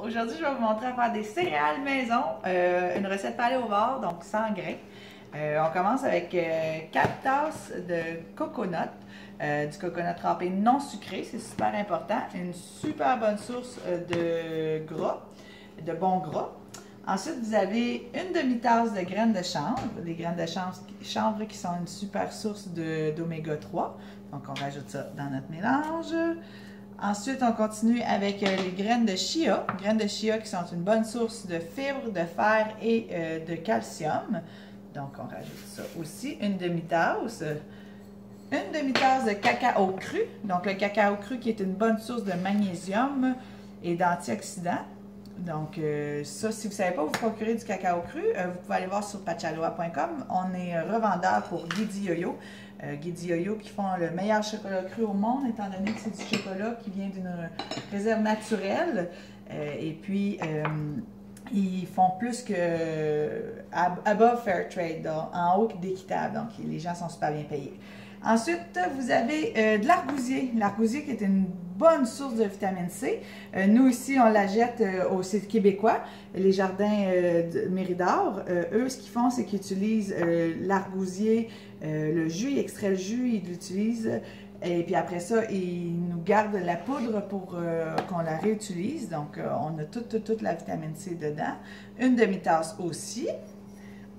Aujourd'hui, je vais vous montrer à faire des céréales maison, une recette paléovore, donc sans grains. On commence avec 4 tasses de coconut, du coconut râpé non sucré, c'est super important. Une super bonne source de gras, de bon gras. Ensuite, vous avez une demi-tasse de graines de chanvre, des graines de chanvre qui sont une super source d'oméga 3. Donc, on rajoute ça dans notre mélange. Ensuite, on continue avec les graines de chia qui sont une bonne source de fibres, de fer et de calcium. Donc, on rajoute ça aussi, une demi-tasse. Une demi-tasse de cacao cru. Donc, le cacao cru qui est une bonne source de magnésium et d'antioxydants. Donc, ça, si vous ne savez pas vous procurer du cacao cru, vous pouvez aller voir sur pachaloa.com. On est revendeur pour Guidi Yoyo. Guidi Yoyo qui font le meilleur chocolat cru au monde, étant donné que c'est du chocolat qui vient d'une réserve naturelle. Et puis, ils font plus que above fair trade, donc, en haut d'équitable. Donc, les gens sont super bien payés. Ensuite, vous avez de l'argousier. L'argousier qui est une bonne source de vitamine C. Nous, ici, on la jette au site québécois, les jardins de Méridor. Eux, ce qu'ils font, c'est qu'ils utilisent l'argousier, le jus, ils extraient le jus, ils l'utilisent. Et puis après ça, ils nous gardent la poudre pour qu'on la réutilise. Donc, on a toute la vitamine C dedans. Une demi-tasse aussi.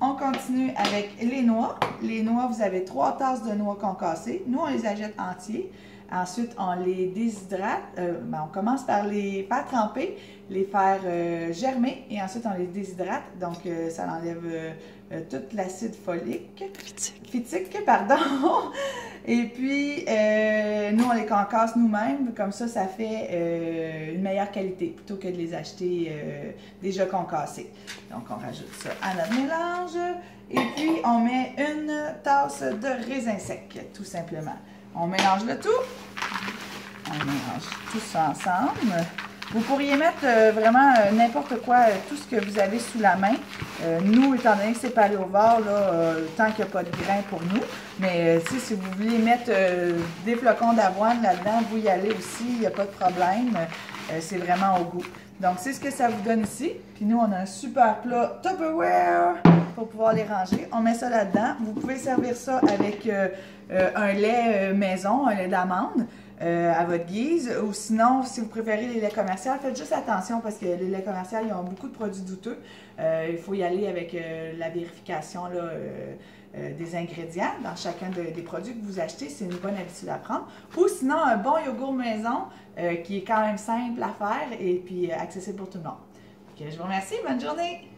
On continue avec les noix. Les noix, vous avez 3 tasses de noix concassées. Nous, on les achète entiers. Ensuite, on les déshydrate. On commence par les faire tremper, les faire germer et ensuite on les déshydrate. Donc, ça enlève tout l'acide folique. Phytique, pardon. Et puis, nous, on les concasse nous-mêmes. Comme ça fait une meilleure qualité plutôt que de les acheter déjà concassés. Donc, on rajoute ça à notre mélange. Et puis, on met une tasse de raisin sec, tout simplement. On mélange le tout. On mélange tout ça ensemble. Vous pourriez mettre vraiment n'importe quoi, tout ce que vous avez sous la main. Nous, étant donné que c'est paléovore, tant qu'il n'y a pas de grains pour nous. Mais si vous voulez mettre des flocons d'avoine là-dedans, vous y allez aussi, il n'y a pas de problème. C'est vraiment au goût. Donc, c'est ce que ça vous donne ici. Puis nous, on a un super plat Tupperware pour pouvoir les ranger. On met ça là-dedans. Vous pouvez servir ça avec un lait maison, un lait d'amande à votre guise. Ou sinon, si vous préférez les laits commerciaux, faites juste attention parce que les laits commerciaux, ils ont beaucoup de produits douteux. Il faut y aller avec la vérification là, des ingrédients dans chacun des produits que vous achetez. C'est une bonne habitude à prendre. Ou sinon, un bon yogourt maison qui est quand même simple à faire et puis accessible pour tout le monde. Donc, je vous remercie. Bonne journée!